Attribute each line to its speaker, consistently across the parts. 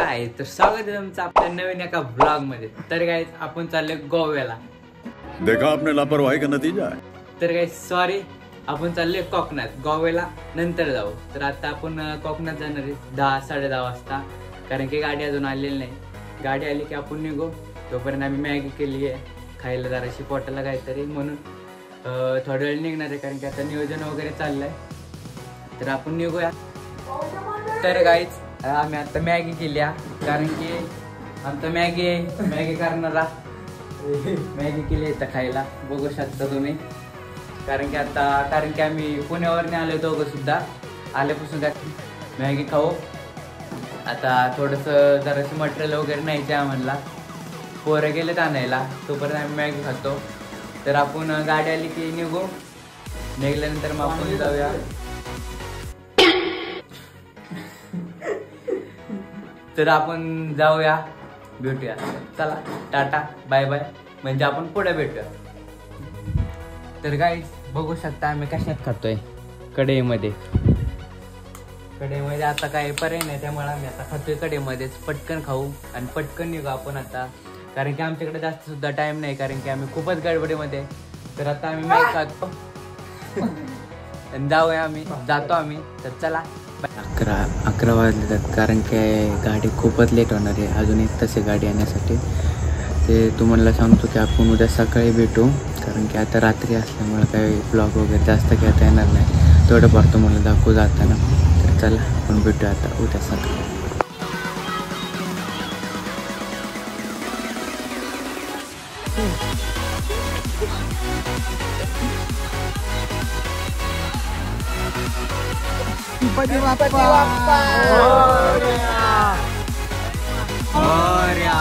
Speaker 1: आहे तर स्वागत आहे तुमचं आपल्या नवीन एका व्लॉग मध्ये। तर गाइस आपण चाललोय गोव्याला।
Speaker 2: देखा आपने लापरवाही का नतीजा है।
Speaker 1: तर गाइस सॉरी आपण चाललोय कोकणात, गोव्याला नंतर जाऊ। तर आता आपण कोकणात जाणार आहे 10-10:30 वाजता, कारण की गाडी अजून आलेली नाही। गाडी आली की आपण निघू। तोपर्यंत आम्ही मॅगी केली आहे खायला, जराशी पोटाला काहीतरी, म्हणून थोड्या वेळ निघणार आहे, कारण की आता नियोजन वगैरे चाललंय। तर आपण निघूया। तर गाइस आम्ही आता मॅगी केली, कारण की आमचं मॅगी करणारा मॅगी केली आहे खायला, बघू शकता तुम्ही। कारण की आम्ही पुण्यावरने आलो दोघं सुद्धा, आल्यापासून काय मॅगी खाऊ। आता थोडंसं जराशी मटेरियल वगैरे न्यायचं आहे आम्हाला, पोरं गेलेत आणायला, तोपर्यंत आम्ही मॅगी खातो। तर आपण गाडी आली की निघू, निघाल्यानंतर मग आपण जाऊया। तर आपण जाऊया, भेटूया। चला टाटा बाय बाय, म्हणजे आपण पुढे भेटूया। तर गाइस बघू शकता आम्ही कशात खातोय, कढईमध्ये। आता काय पर्याय नाही, त्यामुळे आम्ही आता खातोय कढईमध्येच। पटकन खाऊ आणि पटकन निघू आपण आता, कारण की आमच्याकडे जास्त सुद्धा टाइम नाही, कारण की आम्ही खूपच गडबडीमध्ये। तर आता आम्ही मॅगी खातो आणि जातो आम्ही। तर चला 11 वाजले, कारण की गाडी खूपच लेट होणार आहे, अजून 1 तास आहे गाडी येण्यासाठी। ते तुम्हाला सांगतो की आपण उद्या सकाळी भेटू, कारण की आता रात्री असल्यामुळे काही ब्लॉग वगैरे जास्त घेता येणार नाही, थोडंफार तुम्हाला दाखवू जाताना। तर चला आपण भेटूया आता उद्या सकाळी।
Speaker 3: गणपती बाप्पा
Speaker 1: मोरया।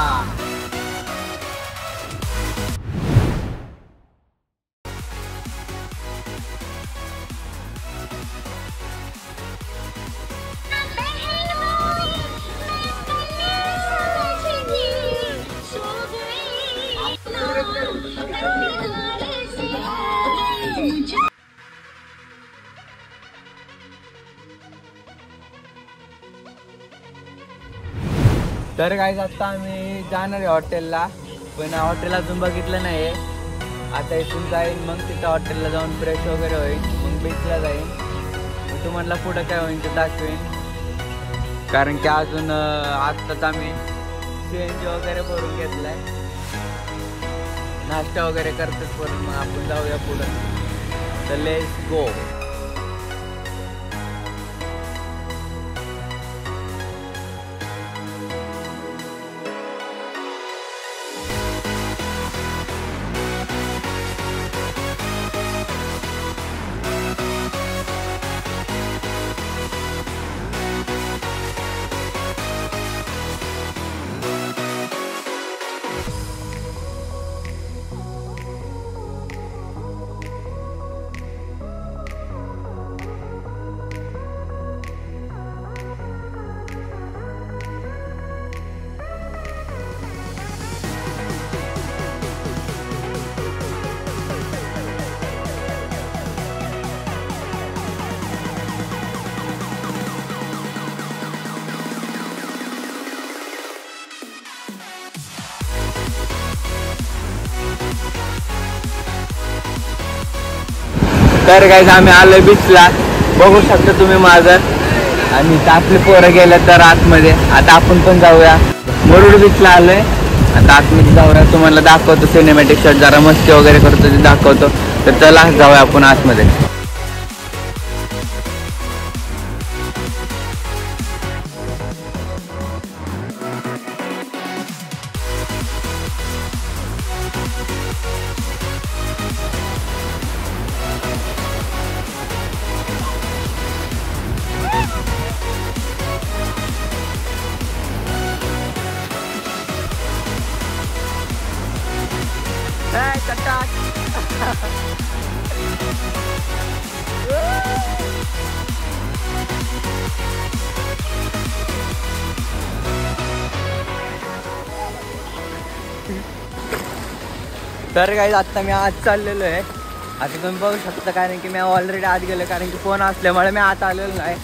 Speaker 1: तर गाइस आता आम्ही जाणार आहे हॉटेलला, पण हॉटेल अजून बघितलं नाही। आता इथून जाईन, मग तिथं हॉटेलला जाऊन फ्रेश वगैरे होईल, मग बीचला जाईन। मग तुम्हाला पुढं काय होईल ते दाखवेन, कारण की अजून आत्ताच आम्ही CNG वगैरे भरून घेतलाय, नाश्ता वगैरे करतोच, पण मग आपण जाऊया पुढं। तर लेट्स गो। तर गाइस आम्ही आलोय बीचला, बघू शकता तुम्ही माझं, आणि आपले पोरं गेले तर आतमध्ये। आता आपण पण जाऊया, मुरुड बीचला आलोय, आता आतमध्ये जाऊया। तुम्हाला दाखवतो सिनेमॅटिक शॉट, जरा मस्ती वगैरे करतो ते दाखवतो। तर चला जाऊया आपण आतमध्ये। तर गाइस आता मी आज चाललेलो आहे, आता तुम्ही बघू शकता, कारण की मी ऑलरेडी आत गेलो, कारण की फोन असल्यामुळे मी आत आलेलो नाही।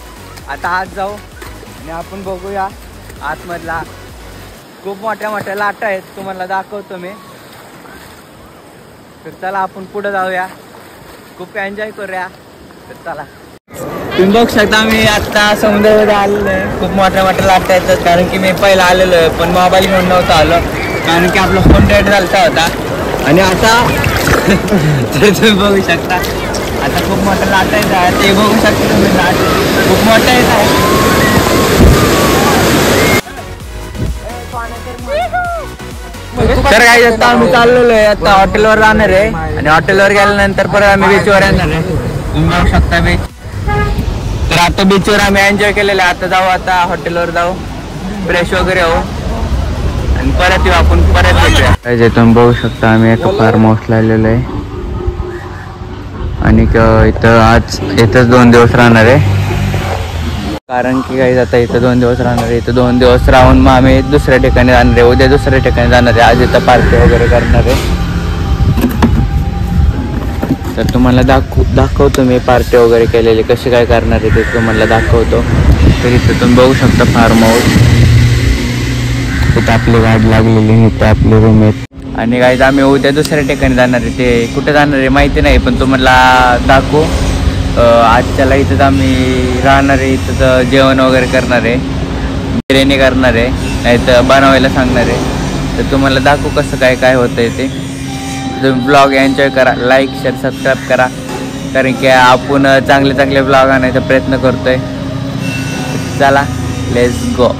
Speaker 1: आता आत जाऊ आणि आपण बघूया आतमधला खूप मोठ्या मोठ्या लाटा आहेत, तुम्हाला दाखवतो मी. तर चला आपण पुढे जाऊया, खूप एन्जॉय करूया. तर चला. तुम्ही बघू शकता मी आता समुद्रामध्ये आलेलो आहे. खूप मोठ्या मोठ्या लाटा येतात, कारण की मी पहिला आलेलो आहे पण मोबाईल घेऊन नव्हतं आलो, कारण की आपला फोन डेड झाला होता. आणि आता तर तुम्ही बघू शकता आता खूप मोठ्या लाटा येत आहे, ते बघू शकता तुम्ही. लाट खूप मोठ्या येत आहे. तर काय आता आम्ही चाललेलो आहे, आता हॉटेलवर जाणार आहे आणि हॉटेलवर गेल्यानंतर परत आम्ही बीचवर येणार आहे. तुम्ही बघू शकता बीच. तर आता बीचवर आम्ही एन्जॉय केलेलं आहे. आता जाऊ, आता हॉटेलवर जाऊ, फ्रेश वगैरे होऊ आणि परत येऊ आपण, परत भेटूया. जे तुम्ही बघू शकता आम्ही एका फार्म हाऊसला आलेलो आहे आणि इथं आज इथंच 2 दिवस राहणार आहे, कारण की काही आता इथं 2 दिवस राहणार आहे. इथं 2 दिवस राहून मग आम्ही दुसऱ्या ठिकाणी जाणार आहे, उद्या दुसऱ्या ठिकाणी जाणार आहे. आज इथं पार्टी वगैरे करणार आहे. तर तुम्हाला दाखवतो मी पार्टी वगैरे केलेली कशी काय करणार आहे ते तुम्हाला दाखवतो. तर इथं तुम्ही बघू शकता फार्म हाऊस. इथं आपली गाडी लागलेली, इथं आपले रूम आहेत आणि काही आम्ही उद्या दुसऱ्या ठिकाणी जाणार आहे. ते कुठे जाणार आहे माहिती नाही, पण तुम्हाला दाखवू. आजच्याला इथंच आम्ही राहणार आहे, इथं जेवण वगैरे करणार आहे, बिर्याणी करणार आहे, नाही तर बनवायला सांगणार आहे. तर तुम्हाला दाखवू कसं काय काय होतं आहे ते. तुम्ही ब्लॉग एन्जॉय करा, लाईक शेअर सबस्क्राईब करा, कारण की आपण चांगले चांगले ब्लॉग आणायचा प्रयत्न करतोय. चला लेट्स गो.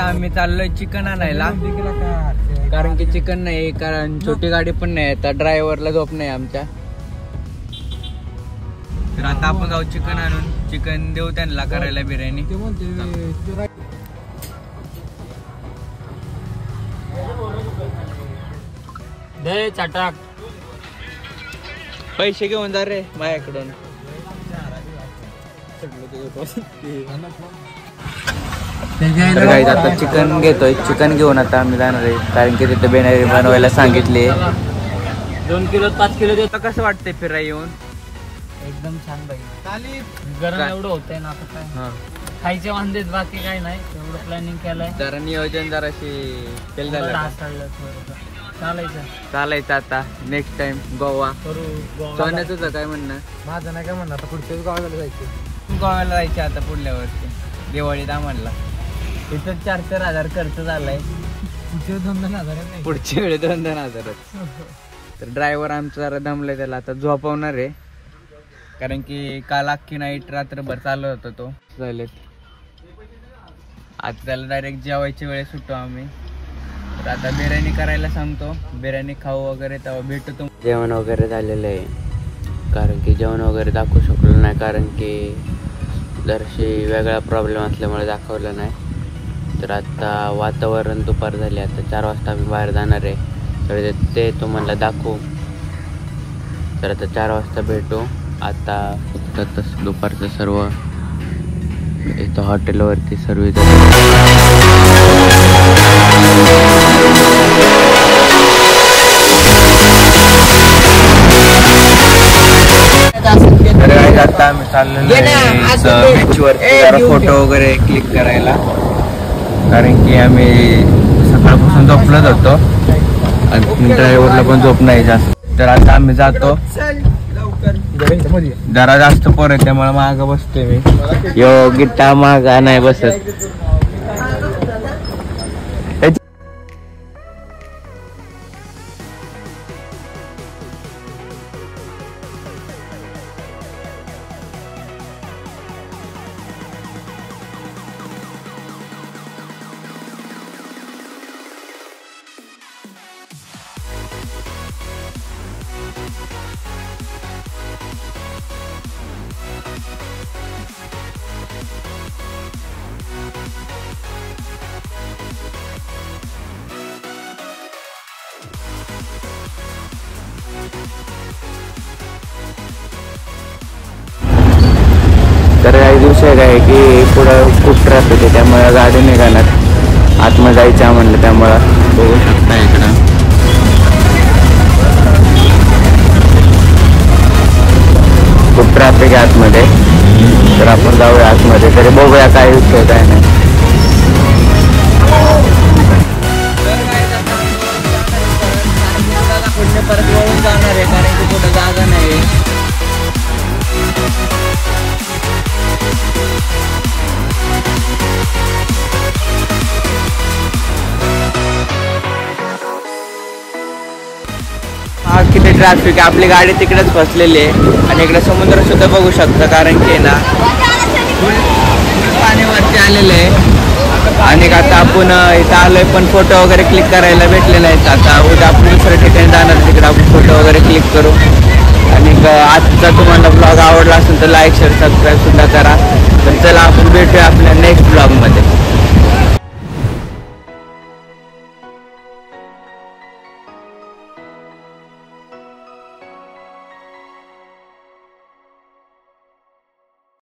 Speaker 1: आम्ही चाललोय चिकन आणायला, कारण की चिकन नाही, कारण छोटी गाडी पण नाही, आता ड्रायव्हरला झोप नाही आमच्या. तर आता आपण जाऊ चिकन आणून, चिकन देऊ त्यांना करायला बिर्याणी. दे चाटाक, पैसे घेऊन जा रे माझ्याकडून. आता चिकन घेतोय, चिकन घेऊन आता आम्ही जाणार आहे, कारण की तिथे बिर्याणी बनवायला सांगितले. 2 किलो 5 किलो देतो. कसं वाटतंय फिरायला येऊन? एकदम छान बाई, गरम एवढं होतंय ना आता काय खायचे वांदेत, बाकी काय नाही. एवढं प्लॅनिंग केलंय, जरा नियोजन जराशी फेल झालं. चालायचं आता नेक्स्ट टाइम गोवा करू. सोन्या तुझं काय म्हणणं? माझं नाही काय म्हणणं, आता पुढच्याच गोव्याला जायचं. गोव्याला जायचं आता पुढल्या वर्षी दिवाळीत आम्हाला. इथं 4-4 हजार खर्च झालाय, पुढचे 2-2 हजार, पुढच्या वेळी 2-2 हजारच. तर ड्रायव्हर आमचं जरा दमलंय, त्याला आता झोपवणार आहे, कारण की काल अख्खी नाईट रात्रभर चालू होता तो. झालेत आता त्याला डायरेक्ट जेवायच्या वेळेस सुटतो आम्ही. तर आता बिर्याणी करायला सांगतो, बिर्याणी खाऊ वगैरे, तेव्हा भेटू. तुम जेवण वगैरे झालेलं आहे, कारण की जेवण वगैरे दाखवू शकलो नाही, कारण की जराशी वेगळा प्रॉब्लेम असल्यामुळे दाखवलं नाही. तर आता वातावरण दुपार झाली, आता 4 वाजता आम्ही बाहेर जाणार आहे, तर ते तुम्हाला दाखवू. तर आता 4 वाजता भेटू. आता तसं दुपारचं सर्व इथं हॉटेलवरती सर्व आता आम्ही चाललेलो बीचवर फोटो वगैरे क्लिक करायला, कारण की आम्ही सकाळपासून झोपलंच होतो आणि ड्रायव्हरला पण झोप नाही जास्त. तर आता आम्ही जातो, जरा जास्त पोर आहे त्यामुळे माग बसतोय मी. यो गिट्टा मागा नाही बसत. तर काही दिवशी काय की पुढं खूप ट्रॅफिक आहे, त्यामुळे गाडी निघाणार आतमध्ये जायचं म्हणलं, त्यामुळं बघू शकता इकडं खूप ट्रॅफिक आहे आतमध्ये. तर आपण जाऊया आतमध्ये, तरी बघूया काय विषय काय नाही. परत वळून जाणार आहे कारण की कुठं जागा नाही. हा किती ट्रॅफिक आहे, आपली गाडी तिकडेच फसलेली आहे आणि इकडे समुद्र सुद्धा बघू शकता कारण की ना पाण्यावरती आलेलं आहे. आणि आता आपण इथं आलोय पण फोटो वगैरे क्लिक करायला भेटले नाहीत. आता उद्या आपण दुसऱ्या ठिकाणी जाणार, तिकडे आपण फोटो वगैरे क्लिक करू. आणि आजचा तुम्हाला ब्लॉग आवडला असेल तर लाईक शेअर सबस्क्राईब सुद्धा करा. तर चला आपण भेटूया आपल्या नेक्स्ट ब्लॉगमध्ये.